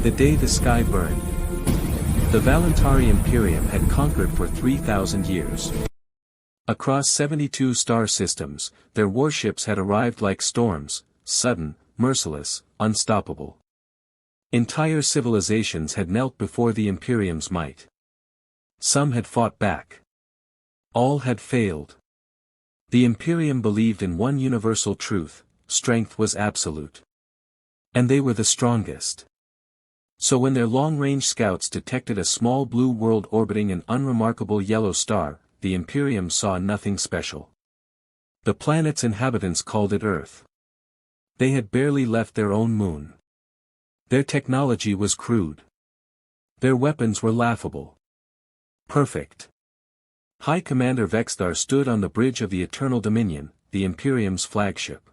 The day the sky burned. The Valentari Imperium had conquered for 3,000 years. Across 72 star systems, their warships had arrived like storms, sudden, merciless, unstoppable. Entire civilizations had knelt before the Imperium's might. Some had fought back. All had failed. The Imperium believed in one universal truth: strength was absolute. And they were the strongest. So when their long-range scouts detected a small blue world orbiting an unremarkable yellow star, the Imperium saw nothing special. The planet's inhabitants called it Earth. They had barely left their own moon. Their technology was crude. Their weapons were laughable. Perfect. High Commander Vexthar stood on the bridge of the Eternal Dominion, the Imperium's flagship.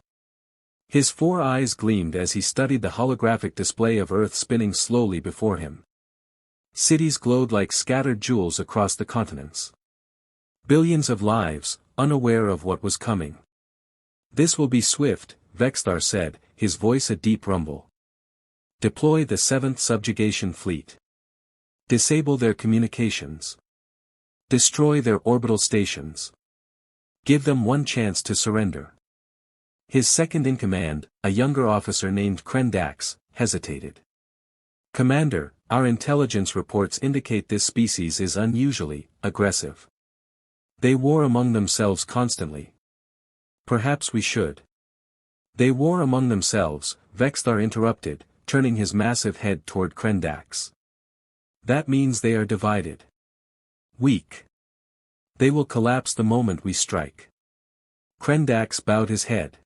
His 4 eyes gleamed as he studied the holographic display of Earth spinning slowly before him. Cities glowed like scattered jewels across the continents. Billions of lives, unaware of what was coming. "This will be swift," Vexthar said, his voice a deep rumble. "Deploy the 7th Subjugation Fleet. Disable their communications. Destroy their orbital stations. Give them one chance to surrender." His second-in-command, a younger officer named Krendax, hesitated. "Commander, our intelligence reports indicate this species is unusually aggressive. They war among themselves constantly. Perhaps we should." "They war among themselves," Vexthar interrupted, turning his massive head toward Krendax. "That means they are divided. Weak. They will collapse the moment we strike." Krendax bowed his head.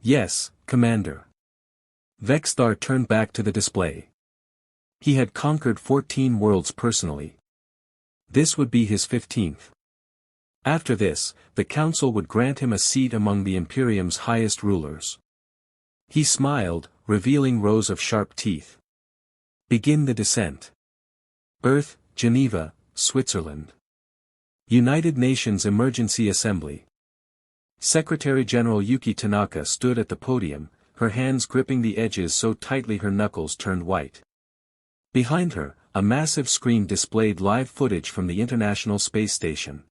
"Yes, Commander." Vexthar turned back to the display. He had conquered 14 worlds personally. This would be his 15th. After this, the Council would grant him a seat among the Imperium's highest rulers. He smiled, revealing rows of sharp teeth. "Begin the descent. Earth, Geneva, Switzerland. United Nations Emergency Assembly." Secretary-General Yuki Tanaka stood at the podium, her hands gripping the edges so tightly her knuckles turned white. Behind her, a massive screen displayed live footage from the International Space Station.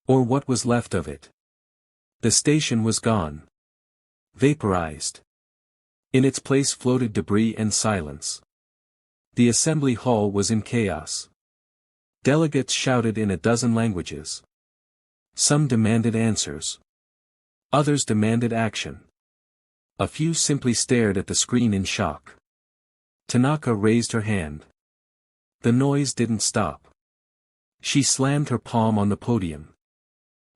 Or what was left of it. The station was gone. Vaporized. In its place floated debris and silence. The assembly hall was in chaos. Delegates shouted in a dozen languages. Some demanded answers. Others demanded action. A few simply stared at the screen in shock. Tanaka raised her hand. The noise didn't stop. She slammed her palm on the podium.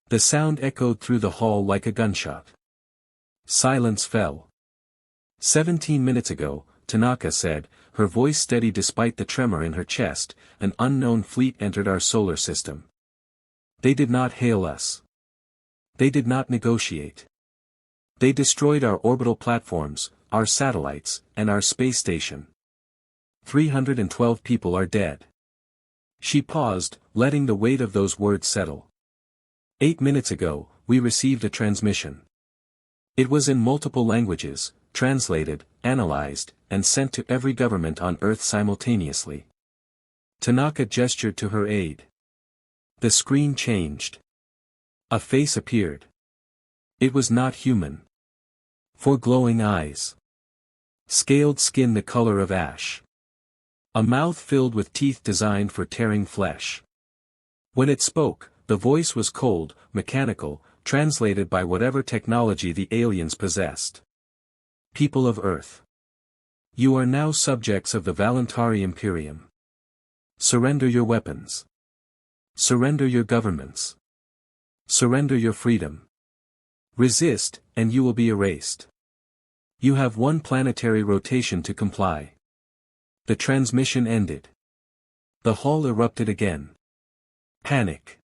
The sound echoed through the hall like a gunshot. Silence fell. 17 minutes ago, Tanaka said, her voice steady despite the tremor in her chest, "an unknown fleet entered our solar system. They did not hail us. They did not negotiate. They destroyed our orbital platforms, our satellites, and our space station. 312 people are dead." She paused, letting the weight of those words settle. 8 minutes ago, we received a transmission. It was in multiple languages, translated, analyzed, and sent to every government on Earth simultaneously. Tanaka gestured to her aide. The screen changed. A face appeared. It was not human. 4 glowing eyes. Scaled skin the color of ash. A mouth filled with teeth designed for tearing flesh. When it spoke, the voice was cold, mechanical, translated by whatever technology the aliens possessed. "People of Earth. You are now subjects of the Valentari Imperium. Surrender your weapons. Surrender your governments. Surrender your freedom. Resist, and you will be erased. You have 1 planetary rotation to comply." The transmission ended. The hall erupted again. Panic.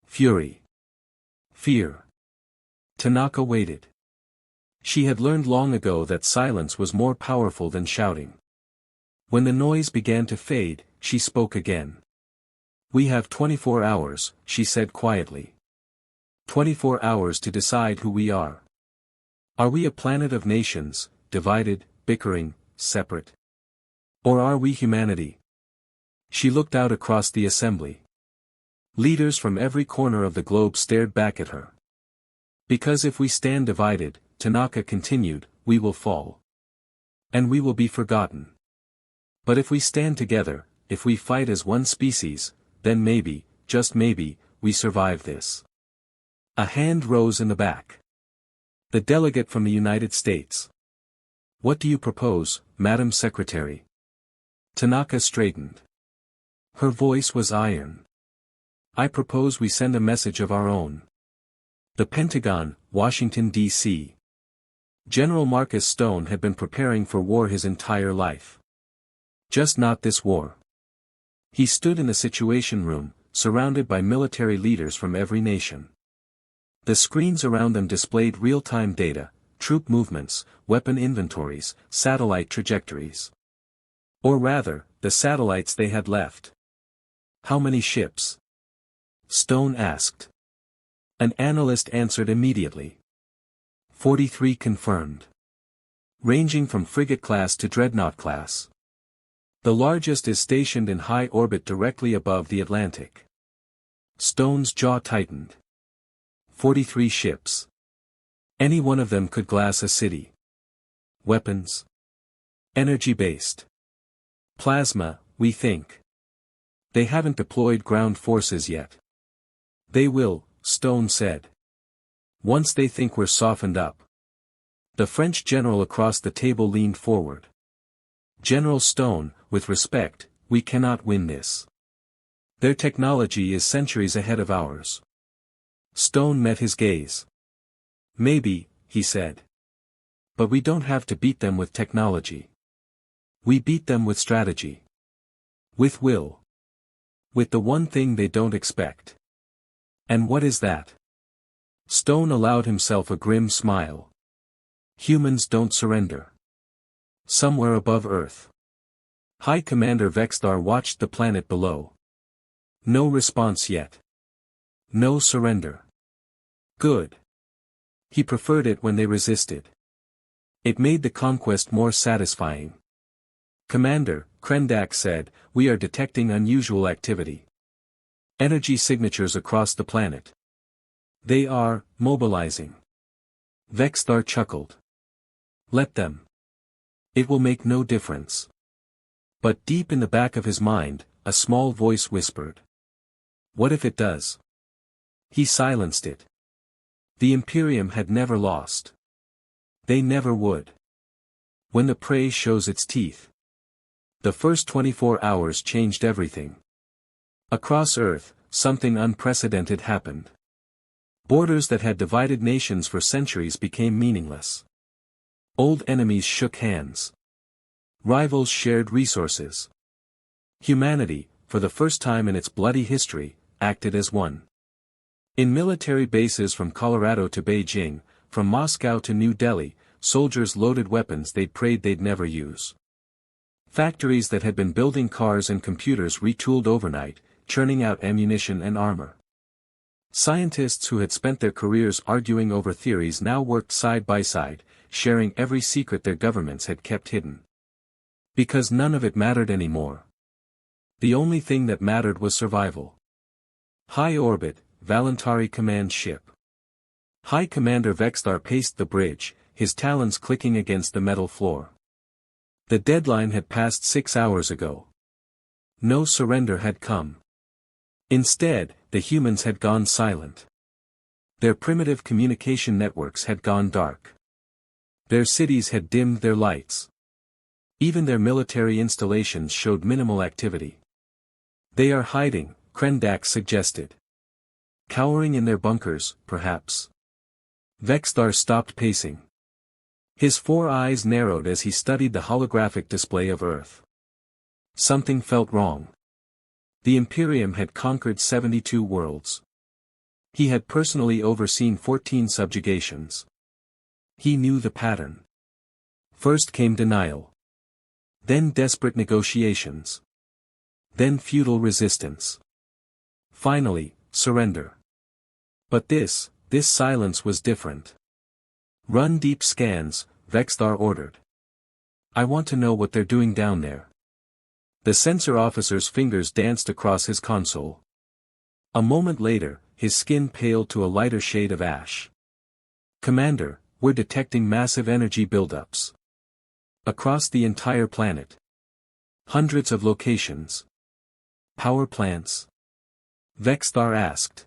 Fury. Fear. Tanaka waited. She had learned long ago that silence was more powerful than shouting. When the noise began to fade, she spoke again. "We have 24 hours, she said quietly. 24 hours to decide who we are. Are we a planet of nations, divided, bickering, separate? Or are we humanity? She looked out across the assembly. Leaders from every corner of the globe stared back at her. Because if we stand divided, Tanaka continued, we will fall. And we will be forgotten. But if we stand together, if we fight as one species, then maybe, just maybe, we survive this. A hand rose in the back. The delegate from the United States. What do you propose, Madam Secretary? Tanaka straightened. Her voice was iron. I propose we send a message of our own. The Pentagon, Washington, D.C. General Marcus Stone had been preparing for war his entire life. Just not this war. He stood in the Situation Room, surrounded by military leaders from every nation. The screens around them displayed real-time data, troop movements, weapon inventories, satellite trajectories. Or rather, the satellites they had left. How many ships? Stone asked. An analyst answered immediately. 43 confirmed. Ranging from frigate class to dreadnought class. The largest is stationed in high orbit directly above the Atlantic. Stone's jaw tightened. 43 ships. Any one of them could glass a city. Weapons? Energy-based. Plasma, we think. They haven't deployed ground forces yet. They will, Stone said. Once they think we're softened up. The French general across the table leaned forward. General Stone, with respect, we cannot win this. Their technology is centuries ahead of ours. Stone met his gaze. Maybe, he said. But we don't have to beat them with technology. We beat them with strategy. With will. With the one thing they don't expect. And what is that? Stone allowed himself a grim smile. Humans don't surrender. Somewhere above Earth. High Commander Vexthar watched the planet below. No response yet. No surrender. Good. He preferred it when they resisted. It made the conquest more satisfying. Commander, Krendak said, we are detecting unusual activity. Energy signatures across the planet. They are, mobilizing. Vexthar chuckled. Let them. It will make no difference. But deep in the back of his mind, a small voice whispered. What if it does? He silenced it. The Imperium had never lost. They never would. When the prey shows its teeth. The first 24 hours changed everything. Across Earth, something unprecedented happened. Borders that had divided nations for centuries became meaningless. Old enemies shook hands. Rivals shared resources. Humanity, for the first time in its bloody history, acted as one. In military bases from Colorado to Beijing, from Moscow to New Delhi, soldiers loaded weapons they'd prayed they'd never use. Factories that had been building cars and computers retooled overnight, churning out ammunition and armor. Scientists who had spent their careers arguing over theories now worked side by side, sharing every secret their governments had kept hidden. Because none of it mattered anymore. The only thing that mattered was survival. High orbit, Valentari command ship. High Commander Vexthar paced the bridge, his talons clicking against the metal floor. The deadline had passed 6 hours ago. No surrender had come. Instead, the humans had gone silent. Their primitive communication networks had gone dark. Their cities had dimmed their lights. Even their military installations showed minimal activity. They are hiding, Krendak suggested. Cowering in their bunkers, perhaps. Vexthar stopped pacing. His 4 eyes narrowed as he studied the holographic display of Earth. Something felt wrong. The Imperium had conquered 72 worlds. He had personally overseen 14 subjugations. He knew the pattern. First came denial. Then desperate negotiations. Then futile resistance. Finally, surrender. But this silence was different. Run deep scans, Vexthar ordered. I want to know what they're doing down there. The sensor officer's fingers danced across his console. A moment later, his skin paled to a lighter shade of ash. "Commander, we're detecting massive energy buildups. Across the entire planet. Hundreds of locations. Power plants?" Vexthar asked.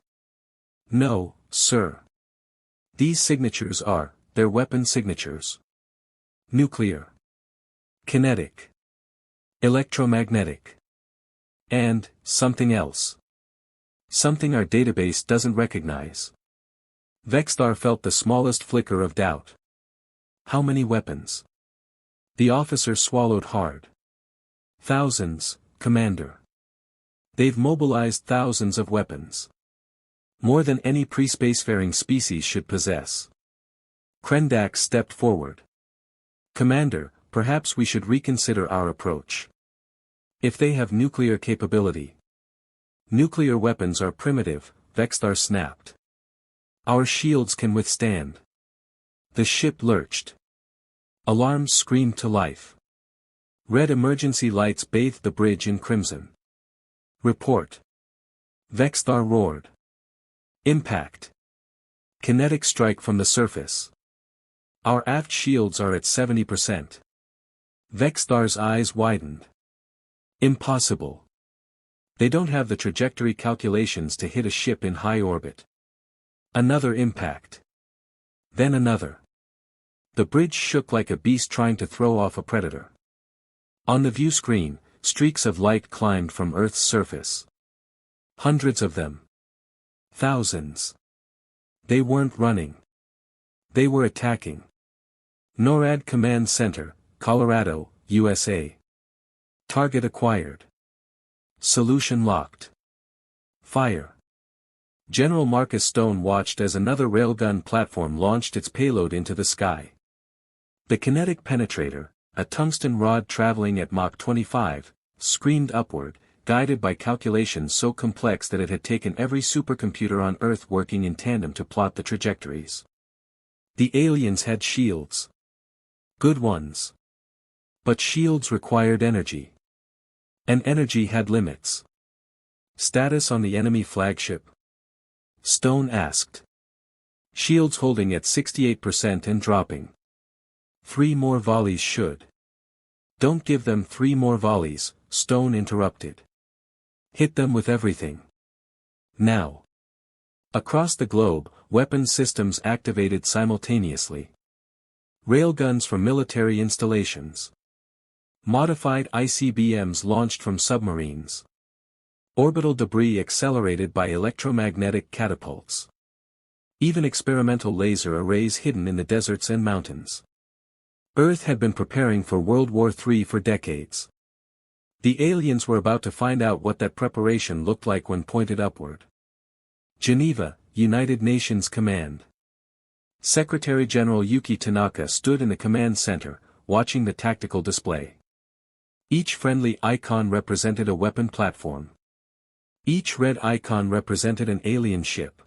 "No, sir. These signatures are, their weapon signatures. Nuclear. Kinetic. Electromagnetic. And, something else. Something our database doesn't recognize." Vexthar felt the smallest flicker of doubt. "How many weapons?" The officer swallowed hard. "Thousands, Commander. They've mobilized thousands of weapons. More than any pre-spacefaring species should possess." Krendak stepped forward. "Commander, perhaps we should reconsider our approach. If they have nuclear capability." "Nuclear weapons are primitive," Vexthar snapped. "Our shields can withstand." The ship lurched. Alarms screamed to life. Red emergency lights bathed the bridge in crimson. "Report." Vexthar roared. "Impact. Kinetic strike from the surface. Our aft shields are at 70%. Vexthar's eyes widened. "Impossible. They don't have the trajectory calculations to hit a ship in high orbit." Another impact. Then another. The bridge shook like a beast trying to throw off a predator. On the view screen, streaks of light climbed from Earth's surface. Hundreds of them. Thousands. They weren't running. They were attacking. NORAD Command Center, Colorado, USA. Target acquired. Solution locked. Fire. General Marcus Stone watched as another railgun platform launched its payload into the sky. The kinetic penetrator, a tungsten rod traveling at Mach 25, screamed upward, guided by calculations so complex that it had taken every supercomputer on Earth working in tandem to plot the trajectories. The aliens had shields. Good ones. But shields required energy. And energy had limits. "Status on the enemy flagship?" Stone asked. "Shields holding at 68% and dropping. 3 more volleys should." "Don't give them 3 more volleys," Stone interrupted. "Hit them with everything. Now." Across the globe, weapon systems activated simultaneously. Railguns from military installations. Modified ICBMs launched from submarines. Orbital debris accelerated by electromagnetic catapults. Even experimental laser arrays hidden in the deserts and mountains. Earth had been preparing for World War III for decades. The aliens were about to find out what that preparation looked like when pointed upward. Geneva, United Nations Command. Secretary General Yuki Tanaka stood in the command center, watching the tactical display. Each friendly icon represented a weapon platform. Each red icon represented an alien ship.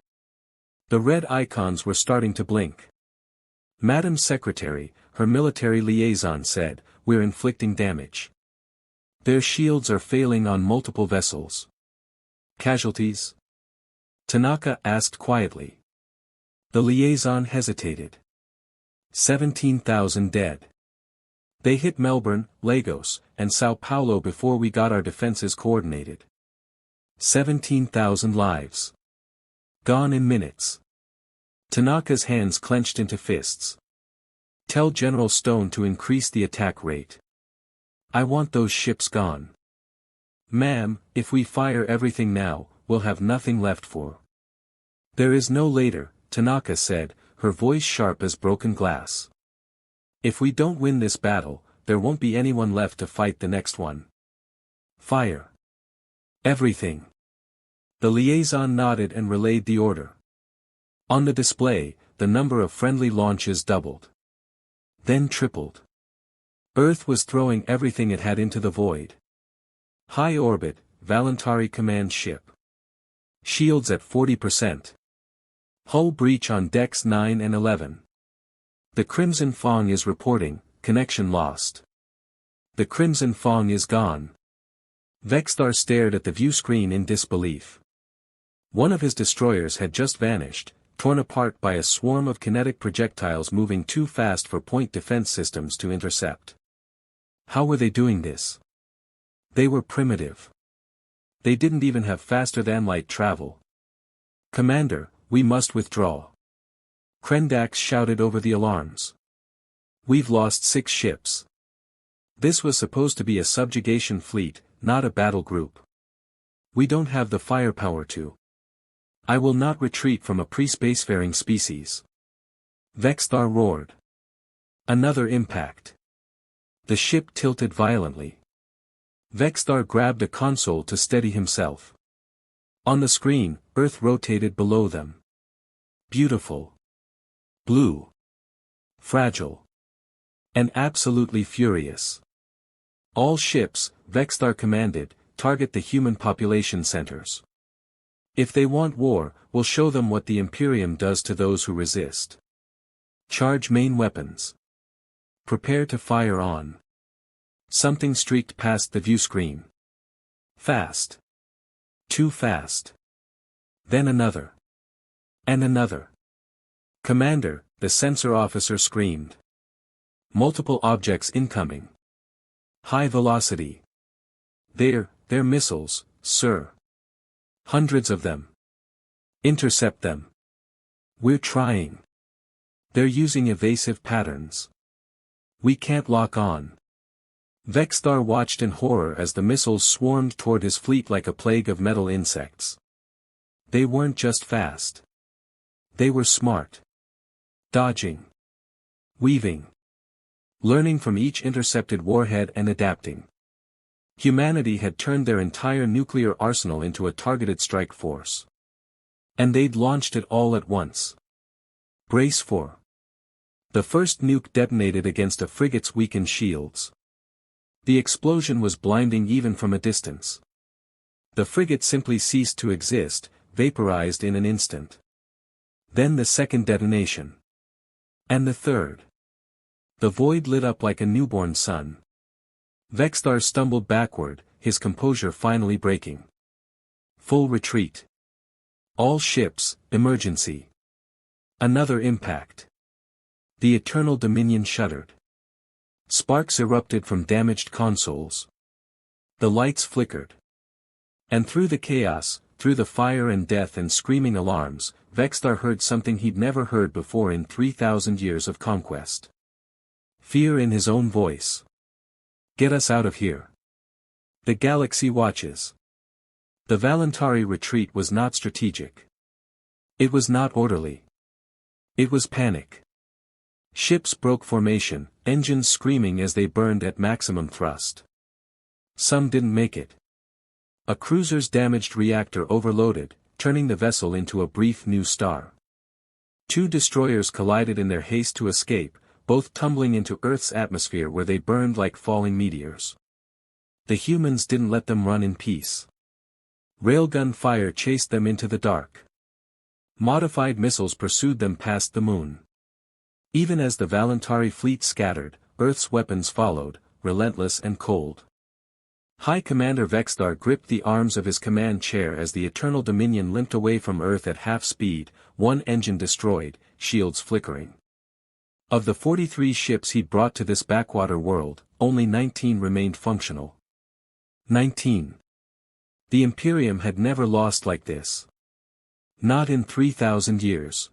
The red icons were starting to blink. "Madam Secretary," her military liaison said, "we're inflicting damage. Their shields are failing on multiple vessels." "Casualties?" Tanaka asked quietly. The liaison hesitated. 17,000 dead. They hit Melbourne, Lagos, and Sao Paulo before we got our defenses coordinated. 17,000 lives. Gone in minutes. Tanaka's hands clenched into fists. "Tell General Stone to increase the attack rate. I want those ships gone. Ma'am, if we fire everything now, we'll have nothing left for." "There is no later," Tanaka said, her voice sharp as broken glass. "If we don't win this battle, there won't be anyone left to fight the next one. Fire. Everything." The liaison nodded and relayed the order. On the display, the number of friendly launches doubled. Then tripled. Earth was throwing everything it had into the void. High orbit, Valentari command ship. Shields at 40%. Hull breach on decks 9 and 11. The Crimson Fong is reporting, connection lost. The Crimson Fong is gone. Vexthar stared at the view screen in disbelief. One of his destroyers had just vanished, torn apart by a swarm of kinetic projectiles moving too fast for point defense systems to intercept. How were they doing this? They were primitive. They didn't even have faster-than-light travel. "Commander, we must withdraw." Krendax shouted over the alarms. "We've lost 6 ships. This was supposed to be a subjugation fleet, not a battle group. We don't have the firepower to. I will not retreat from a pre-spacefaring species." Vexthar roared. Another impact. The ship tilted violently. Vexthar grabbed a console to steady himself. On the screen, Earth rotated below them. Beautiful. Blue. Fragile. And absolutely furious. "All ships," Vexthar commanded, "target the human population centers. If they want war, we'll show them what the Imperium does to those who resist. Charge main weapons. Prepare to fire on." Something streaked past the view screen. Fast. Too fast. Then another. And another. "Commander," the sensor officer screamed. "Multiple objects incoming. High velocity." They're missiles, sir. Hundreds of them. Intercept them." "We're trying. They're using evasive patterns. We can't lock on." Vexthar watched in horror as the missiles swarmed toward his fleet like a plague of metal insects. They weren't just fast. They were smart. Dodging. Weaving. Learning from each intercepted warhead and adapting. Humanity had turned their entire nuclear arsenal into a targeted strike force. And they'd launched it all at once. Brace for. The first nuke detonated against a frigate's weakened shields. The explosion was blinding even from a distance. The frigate simply ceased to exist, vaporized in an instant. Then the second detonation. And the third. The void lit up like a newborn sun. Vexthar stumbled backward, his composure finally breaking. Full retreat. All ships, emergency. Another impact. The Eternal Dominion shuddered. Sparks erupted from damaged consoles. The lights flickered. And through the chaos, through the fire and death and screaming alarms, Vexthar heard something he'd never heard before in 3,000 years of conquest. Fear in his own voice. "Get us out of here. The galaxy watches." The voluntary retreat was not strategic. It was not orderly. It was panic. Ships broke formation, engines screaming as they burned at maximum thrust. Some didn't make it. A cruiser's damaged reactor overloaded, turning the vessel into a brief new star. 2 destroyers collided in their haste to escape, both tumbling into Earth's atmosphere where they burned like falling meteors. The humans didn't let them run in peace. Railgun fire chased them into the dark. Modified missiles pursued them past the moon. Even as the Voluntary fleet scattered, Earth's weapons followed, relentless and cold. High Commander Vexthar gripped the arms of his command chair as the Eternal Dominion limped away from Earth at half speed, one engine destroyed, shields flickering. Of the 43 ships he'd brought to this backwater world, only 19 remained functional. 19. The Imperium had never lost like this. Not in 3,000 years.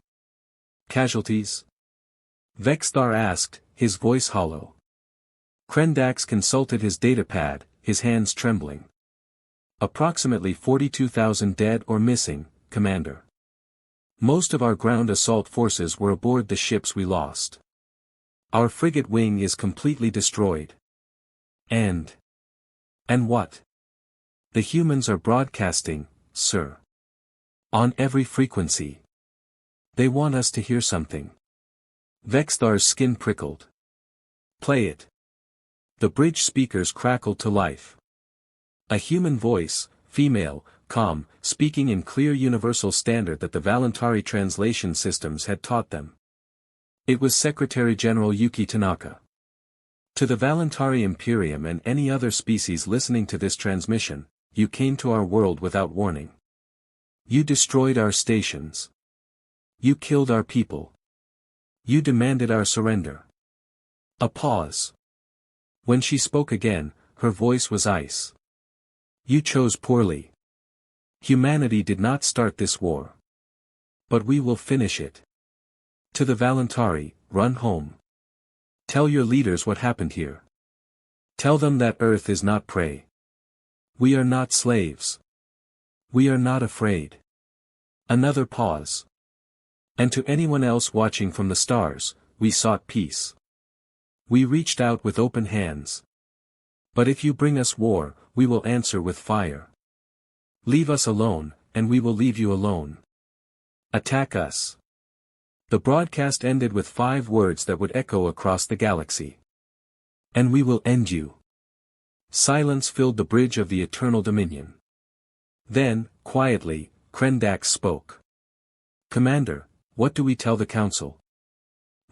Casualties? Vexthar asked, his voice hollow. Krendax consulted his datapad, his hands trembling. Approximately 42,000 dead or missing, Commander. Most of our ground assault forces were aboard the ships we lost. Our frigate wing is completely destroyed. And what? The humans are broadcasting, sir. On every frequency. They want us to hear something. Vexthar's skin prickled. Play it. The bridge speakers crackled to life. A human voice, female, calm, speaking in clear universal standard that the voluntary translation systems had taught them. It was Secretary General Yuki Tanaka. To the Valentari Imperium and any other species listening to this transmission, you came to our world without warning. You destroyed our stations. You killed our people. You demanded our surrender. A pause. When she spoke again, her voice was ice. You chose poorly. Humanity did not start this war. But we will finish it. To the Valentari, run home. Tell your leaders what happened here. Tell them that Earth is not prey. We are not slaves. We are not afraid. Another pause. And to anyone else watching from the stars, we sought peace. We reached out with open hands. But if you bring us war, we will answer with fire. Leave us alone, and we will leave you alone. Attack us. The broadcast ended with 5 words that would echo across the galaxy. And we will end you. Silence filled the bridge of the Eternal Dominion. Then, quietly, Krendax spoke. Commander, what do we tell the Council?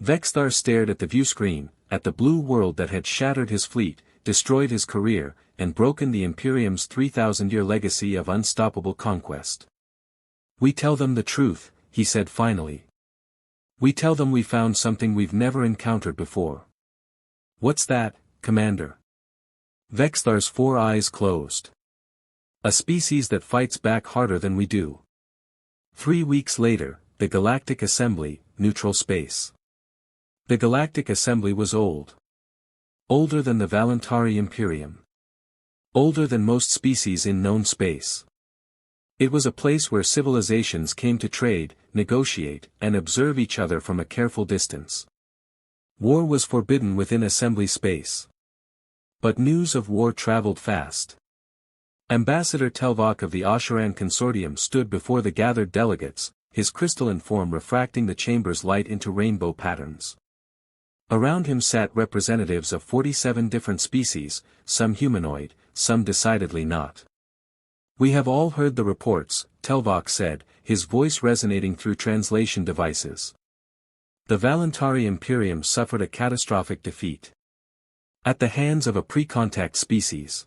Vexthar stared at the viewscreen, at the blue world that had shattered his fleet, destroyed his career, and broken the Imperium's 3,000-year legacy of unstoppable conquest. We tell them the truth, he said finally. We tell them we found something we've never encountered before. What's that, Commander? Vexthar's 4 eyes closed. A species that fights back harder than we do. 3 weeks later, the Galactic Assembly, neutral space. The Galactic Assembly was old. Older than the Valentari Imperium. Older than most species in known space. It was a place where civilizations came to trade, negotiate, and observe each other from a careful distance. War was forbidden within assembly space. But news of war traveled fast. Ambassador Telvok of the Osharan Consortium stood before the gathered delegates, his crystalline form refracting the chamber's light into rainbow patterns. Around him sat representatives of 47 different species, some humanoid, some decidedly not. We have all heard the reports, Telvok said, his voice resonating through translation devices. The Valentari Imperium suffered a catastrophic defeat. At the hands of a pre-contact species.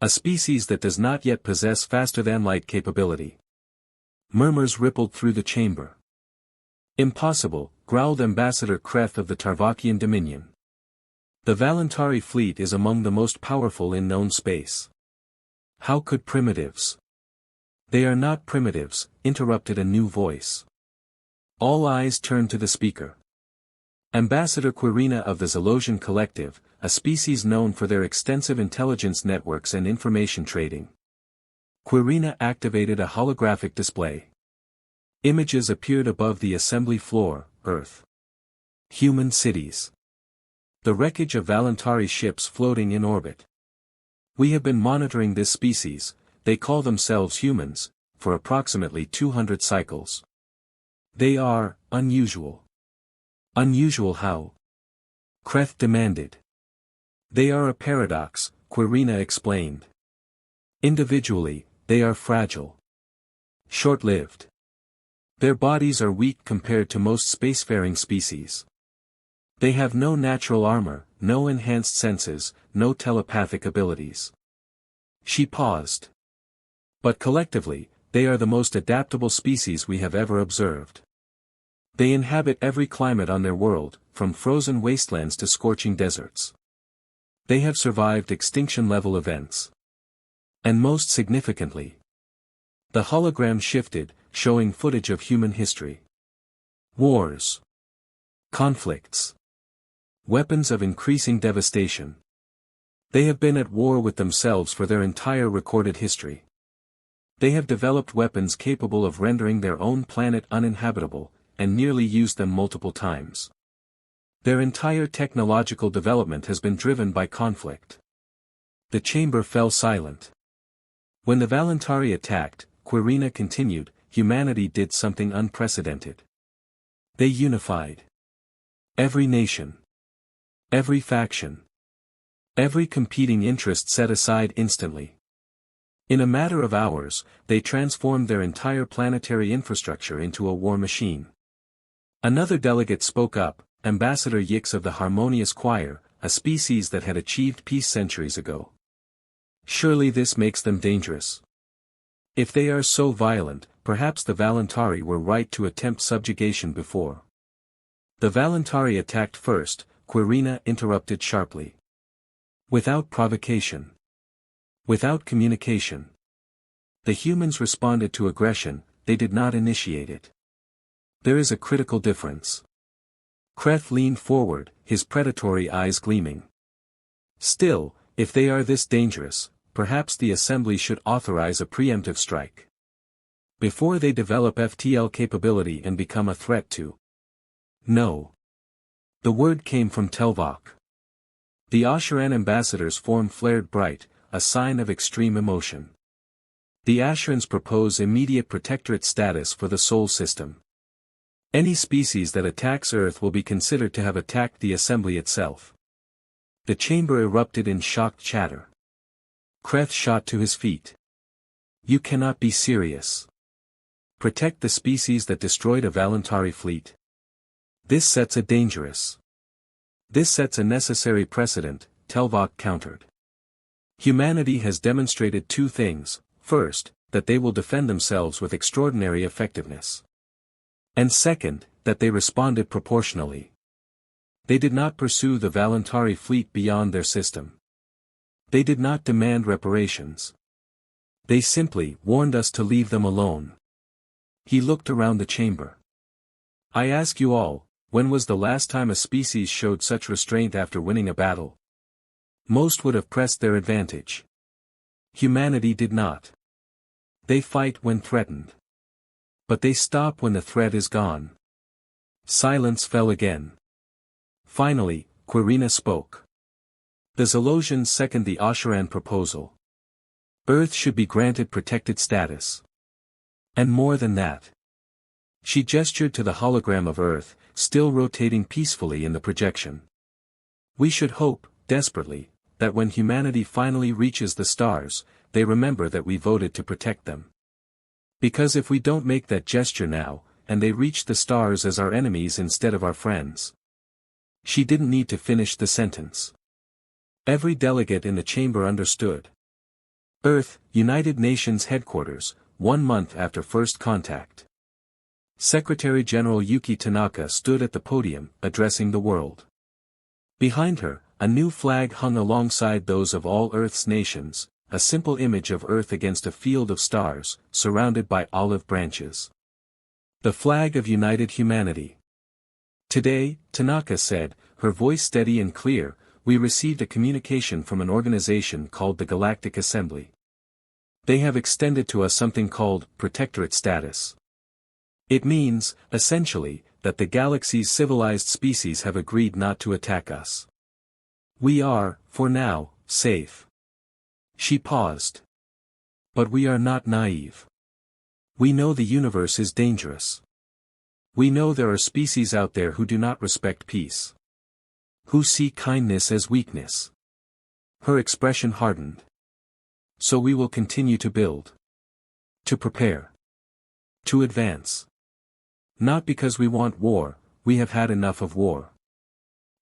A species that does not yet possess faster-than-light capability. Murmurs rippled through the chamber. Impossible, growled Ambassador Kreth of the Tarvakian Dominion. The Valentari fleet is among the most powerful in known space. How could primitives? They are not primitives, interrupted a new voice. All eyes turned to the speaker. Ambassador Quirina of the Zelosian Collective, a species known for their extensive intelligence networks and information trading. Quirina activated a holographic display. Images appeared above the assembly floor, Earth. Human cities. The wreckage of Valentari ships floating in orbit. We have been monitoring this species, they call themselves humans, for approximately 200 cycles. They are unusual. Unusual how? Kreth demanded. They are a paradox, Quirina explained. Individually, they are fragile. Short-lived. Their bodies are weak compared to most spacefaring species. They have no natural armor, no enhanced senses, no telepathic abilities. She paused. But collectively, they are the most adaptable species we have ever observed. They inhabit every climate on their world, from frozen wastelands to scorching deserts. They have survived extinction-level events. And most significantly, the hologram shifted, showing footage of human history. Wars. Conflicts. Weapons of increasing devastation. They have been at war with themselves for their entire recorded history. They have developed weapons capable of rendering their own planet uninhabitable, and nearly used them multiple times. Their entire technological development has been driven by conflict. The chamber fell silent. When the Valentari attacked, Quirina continued, humanity did something unprecedented. They unified. Every nation. Every faction. Every competing interest set aside instantly. In a matter of hours, they transformed their entire planetary infrastructure into a war machine. Another delegate spoke up, Ambassador Yix of the Harmonious Choir, a species that had achieved peace centuries ago. Surely this makes them dangerous. If they are so violent, perhaps the Valentari were right to attempt subjugation before. The Valentari attacked first, Quirina interrupted sharply. Without provocation. Without communication. The humans responded to aggression, they did not initiate it. There is a critical difference. Kreth leaned forward, his predatory eyes gleaming. Still, if they are this dangerous, perhaps the Assembly should authorize a preemptive strike. Before they develop FTL capability and become a threat to. No. The word came from Telvok. The Asheran ambassador's form flared bright, a sign of extreme emotion. The Asherans propose immediate protectorate status for the Sol system. Any species that attacks Earth will be considered to have attacked the Assembly itself. The chamber erupted in shocked chatter. Kreth shot to his feet. You cannot be serious. Protect the species that destroyed a Valentari fleet. This sets a necessary precedent, Telvok countered. Humanity has demonstrated two things, first, that they will defend themselves with extraordinary effectiveness. And second, that they responded proportionally. They did not pursue the Valentari fleet beyond their system. They did not demand reparations. They simply warned us to leave them alone. He looked around the chamber. I ask you all, when was the last time a species showed such restraint after winning a battle? Most would have pressed their advantage. Humanity did not. They fight when threatened. But they stop when the threat is gone. Silence fell again. Finally, Quirina spoke. The Zolosians second the Asheran proposal. Earth should be granted protected status. And more than that. She gestured to the hologram of Earth, still rotating peacefully in the projection. We should hope, desperately, that when humanity finally reaches the stars, they remember that we voted to protect them. Because if we don't make that gesture now, and they reach the stars as our enemies instead of our friends. She didn't need to finish the sentence. Every delegate in the chamber understood. Earth, United Nations Headquarters, 1 month after first contact. Secretary-General Yuki Tanaka stood at the podium, addressing the world. Behind her, a new flag hung alongside those of all Earth's nations, a simple image of Earth against a field of stars, surrounded by olive branches. The flag of united humanity. Today, Tanaka said, her voice steady and clear, we received a communication from an organization called the Galactic Assembly. They have extended to us something called protectorate status. It means, essentially, that the galaxy's civilized species have agreed not to attack us. We are, for now, safe. She paused. But we are not naive. We know the universe is dangerous. We know there are species out there who do not respect peace. Who see kindness as weakness. Her expression hardened. So we will continue to build. To prepare. To advance. Not because we want war, we have had enough of war.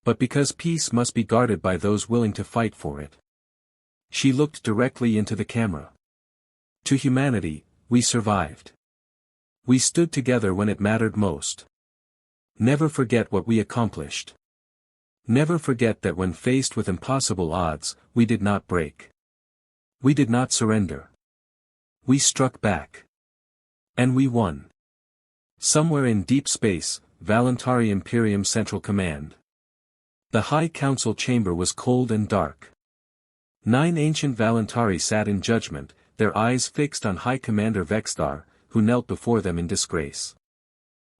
But because peace must be guarded by those willing to fight for it. She looked directly into the camera. To humanity, we survived. We stood together when it mattered most. Never forget what we accomplished. Never forget that when faced with impossible odds, we did not break. We did not surrender. We struck back. And we won. Somewhere in deep space, Valentari Imperium Central Command. The High Council chamber was cold and dark. 9 ancient Valentari sat in judgment, their eyes fixed on High Commander Vextar, who knelt before them in disgrace.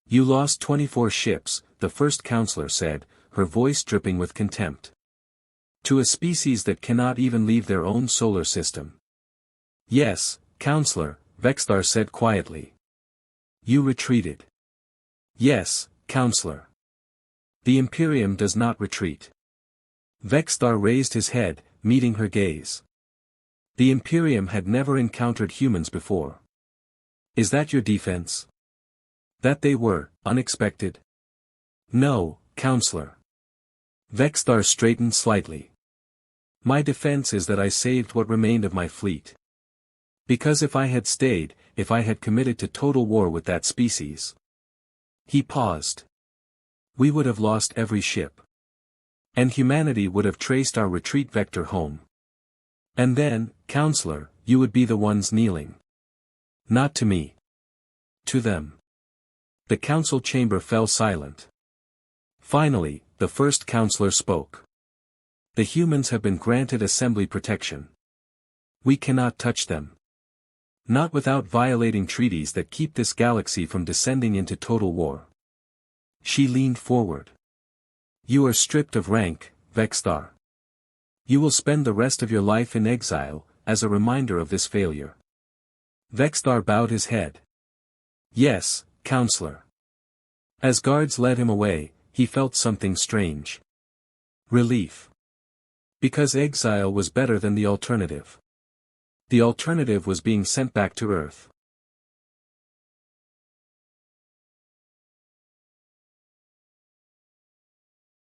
You lost 24 ships, the first counselor said, her voice dripping with contempt. To a species that cannot even leave their own solar system. Yes, counselor, Vextar said quietly. You retreated. Yes, counselor. The Imperium does not retreat. Vextar raised his head, meeting her gaze. The Imperium had never encountered humans before. Is that your defense? That they were unexpected? No, counselor. Vexthar straightened slightly. My defense is that I saved what remained of my fleet. Because if I had stayed, if I had committed to total war with that species. He paused. We would have lost every ship. And humanity would have traced our retreat vector home. And then, Counselor, you would be the ones kneeling. Not to me. To them. The council chamber fell silent. Finally, the first counselor spoke. The humans have been granted assembly protection. We cannot touch them. Not without violating treaties that keep this galaxy from descending into total war. She leaned forward. You are stripped of rank, Vexthar. You will spend the rest of your life in exile, as a reminder of this failure. Vexthar bowed his head. Yes, Counselor. As guards led him away, he felt something strange. Relief. Because exile was better than the alternative. The alternative was being sent back to Earth.